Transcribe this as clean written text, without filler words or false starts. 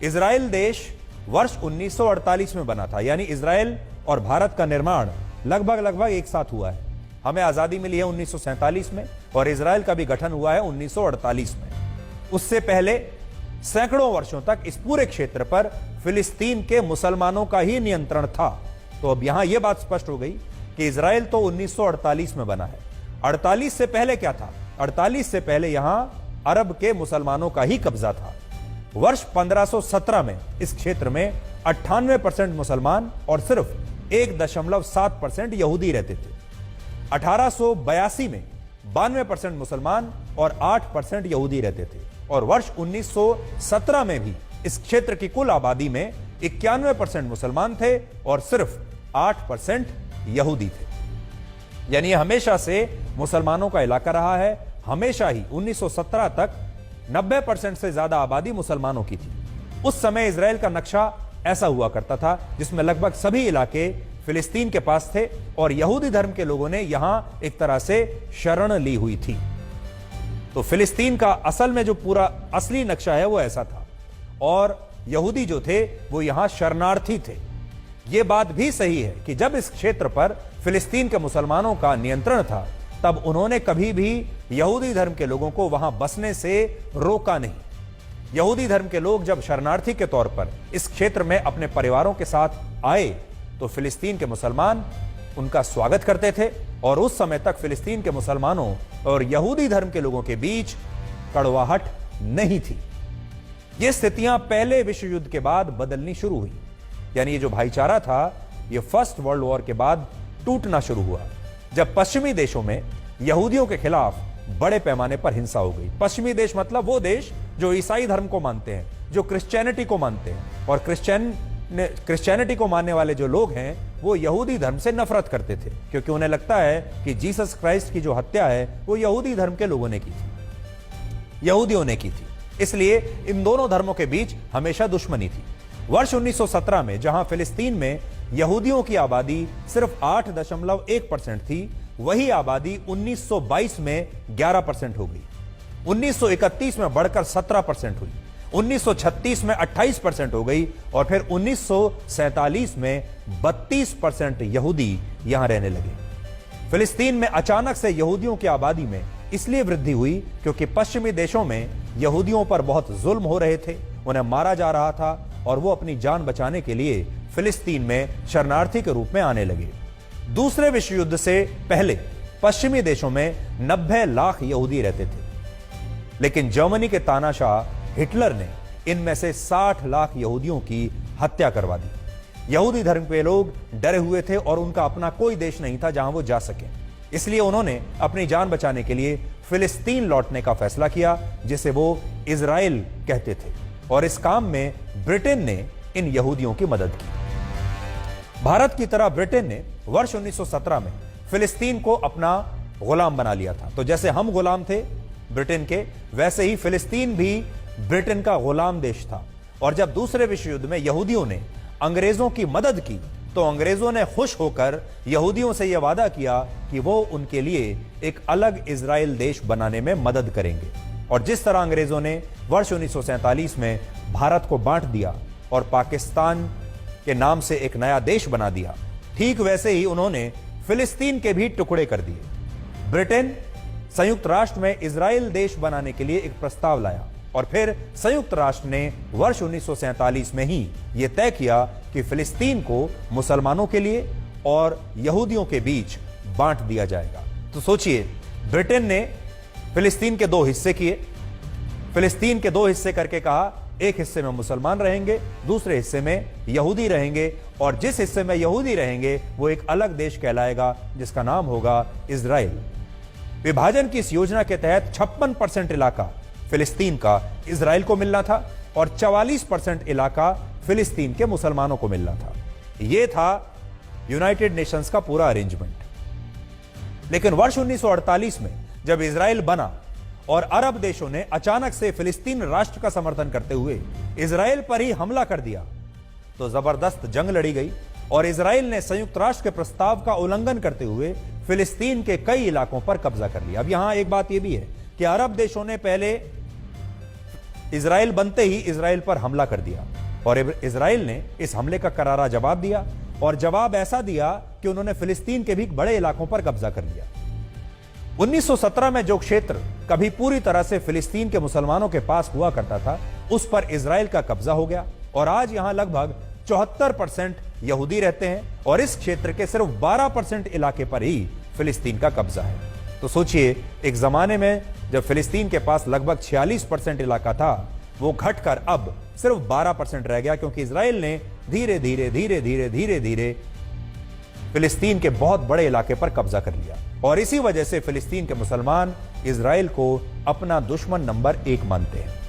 Israel देश वर्ष 1948 में बना था, यानी इजराइल और भारत का निर्माण लगभग एक साथ हुआ है। हमें आजादी मिली है 1947 में और इजराइल का भी गठन हुआ है 1948 में। उससे पहले सैकड़ों वर्षों तक इस पूरे क्षेत्र पर फिलिस्तीन के मुसलमानों का ही नियंत्रण था। तो अब यहां यह बात स्पष्ट हो गई कि इजराइल तो 1948 में बना है। 48 से पहले क्या था? 48 से पहले यहां अरब के मुसलमानों का ही कब्जा था। वर्ष 1517 में इस क्षेत्र में 98% मुसलमान और सिर्फ 1.7% यहूदी रहते थे। 1882 में 92% मुसलमान और 8% यहूदी रहते थे और वर्ष 1917 में भी इस क्षेत्र की कुल आबादी में 91% मुसलमान थे और सिर्फ 8% यहूदी थे। यानी हमेशा से मुसलमानों का इलाका रहा है। हमेशा ही 1917 तक 90% से ज्यादा आबादी मुसलमानों की थी। उस समय इजराइल का नक्शा ऐसा हुआ करता था जिसमें लगभग सभी इलाके फिलिस्तीन के पास थे और यहूदी धर्म के लोगों ने यहां एक तरह से शरण ली हुई थी। तो फिलिस्तीन का असल में जो पूरा असली नक्शा है वो ऐसा था और यहूदी जो थे वो यहां शरणार्थी थे। यह बात भी सही है कि जब इस क्षेत्र पर फिलिस्तीन के मुसलमानों का नियंत्रण था तब उन्होंने कभी भी यहूदी धर्म के लोगों को वहां बसने से रोका नहीं। यहूदी धर्म के लोग जब शरणार्थी के तौर पर इस क्षेत्र में अपने परिवारों के साथ आए तो फिलिस्तीन के मुसलमान उनका स्वागत करते थे और उस समय तक फिलिस्तीन के मुसलमानों और यहूदी धर्म के लोगों के बीच कड़वाहट नहीं थी। ये स्थितियां पहले विश्व युद्ध के बाद बदलनी शुरू हुई। यानी ये जो भाईचारा था ये फर्स्ट वर्ल्ड वॉर के बाद टूटना शुरू हुआ जब पश्चिमी देशों में यहूदियों के खिलाफ बड़े पैमाने पर हिंसा हो गई। पश्चिमी देश मतलब वो देश जो ईसाई धर्म को मानते हैं, जो क्रिश्चियनिटी को मानते हैं और क्रिश्चियनिटी को मानने वाले जो लोग हैं वो यहूदी धर्म से नफरत करते थे क्योंकि उन्हें लगता है कि जीसस क्राइस्ट की जो हत्या है वो यहूदी धर्म के लोगों ने की थी, यहूदियों ने की थी। इसलिए इन दोनों धर्मों के बीच हमेशा दुश्मनी थी। वर्ष 1917 में जहां फिलिस्तीन में यहूदियों की आबादी सिर्फ 8.1% थी, वही आबादी 1922 में 11% हो गई। 1931 में बढ़कर 17% हुई, 1936 में 28% हो गई और फिर 1947 में 32% यहूदी यहां रहने लगे। फिलिस्तीन में अचानक से यहूदियों की आबादी में इसलिए वृद्धि हुई क्योंकि पश्चिमी देशों में यहूदियों पर बहुत जुल्म हो रहे थे, उन्हें मारा जा रहा था और वो अपनी जान बचाने के लिए फिलिस्तीन में शरणार्थी के रूप में आने लगे। दूसरे विश्व युद्ध से पहले पश्चिमी देशों में 90 लाख यहूदी रहते थे, लेकिन जर्मनी के तानाशाह हिटलर ने इनमें से 60 लाख यहूदियों की हत्या करवा दी। यहूदी धर्म के लोग डरे हुए थे और उनका अपना कोई देश नहीं था जहां वो जा सके, इसलिए उन्होंने अपनी जान बचाने के लिए फिलिस्तीन लौटने का फैसला किया जिसे वो इजराइल कहते थे और इस काम में ब्रिटेन ने इन यहूदियों की मदद की। भारत की तरह ब्रिटेन ने वर्ष 1917 में फिलिस्तीन को अपना गुलाम बना लिया था। तो जैसे हम गुलाम थे ब्रिटेन के, वैसे ही फिलिस्तीन भी ब्रिटेन का गुलाम देश था। और जब दूसरे विश्व युद्ध में यहूदियों ने अंग्रेजों की मदद की तो अंग्रेजों ने खुश होकर यहूदियों से यह वादा किया कि वो उनके लिए एक अलग इजराइल देश बनाने में मदद करेंगे। और जिस तरह अंग्रेजों ने वर्ष 1947 में भारत को बांट दिया और पाकिस्तान के नाम से एक नया देश बना दिया, ठीक वैसे ही उन्होंने फिलिस्तीन के भी टुकड़े कर दिए। ब्रिटेन संयुक्त राष्ट्र में इजराइल देश बनाने के लिए एक प्रस्ताव लाया और फिर संयुक्त राष्ट्र ने वर्ष 1947 में ही यह तय किया कि फिलिस्तीन को मुसलमानों के लिए और यहूदियों के बीच बांट दिया जाएगा। तो सोचिए, ब्रिटेन ने फिलिस्तीन के दो हिस्से किए, फिलिस्तीन के दो हिस्से करके कहा एक हिस्से में मुसलमान रहेंगे, दूसरे हिस्से में यहूदी रहेंगे और जिस हिस्से में यहूदी रहेंगे वो एक अलग देश कहलाएगा जिसका नाम होगा इजराइल। विभाजन की इस योजना के तहत 56% इलाका फिलिस्तीन का इजराइल को मिलना था और 44% इलाका फिलिस्तीन के मुसलमानों को मिलना था। यह था यूनाइटेड नेशंस का पूरा अरेंजमेंट। लेकिन वर्ष 1948 में जब इजराइल बना और अरब देशों ने अचानक से फिलिस्तीन राष्ट्र का समर्थन करते हुए इजराइल पर ही हमला कर दिया तो जबरदस्त जंग लड़ी गई और इजराइल ने संयुक्त राष्ट्र के प्रस्ताव का उल्लंघन करते हुए फिलिस्तीन के कई इलाकों पर कब्जा कर लिया। अब यहां एक बात यह भी है कि अरब देशों ने पहले इजराइल बनते ही इजराइल पर हमला कर दिया और इजराइल ने इस हमले का करारा जवाब दिया और जवाब ऐसा दिया कि उन्होंने फिलिस्तीन के भी बड़े इलाकों पर कब्जा कर लिया। 1917 में जो क्षेत्र कभी पूरी तरह से फिलिस्तीन के मुसलमानों के पास हुआ करता था, उस पर इजराइल का कब्जा हो गया और आज यहां लगभग 74% यहूदी रहते हैं और इस क्षेत्र के सिर्फ 12% इलाके पर ही फिलिस्तीन का कब्जा है। तो सोचिए, एक जमाने में जब फिलिस्तीन के पास लगभग 46% इलाका था, वो घटकर अब सिर्फ 12% रह गया, क्योंकि इजराइल ने धीरे धीरे धीरे धीरे धीरे धीरे फिलिस्तीन के बहुत बड़े इलाके पर कब्जा कर लिया। और इसी वजह से फिलिस्तीन के मुसलमान इजराइल को अपना दुश्मन नंबर 1 मानते हैं।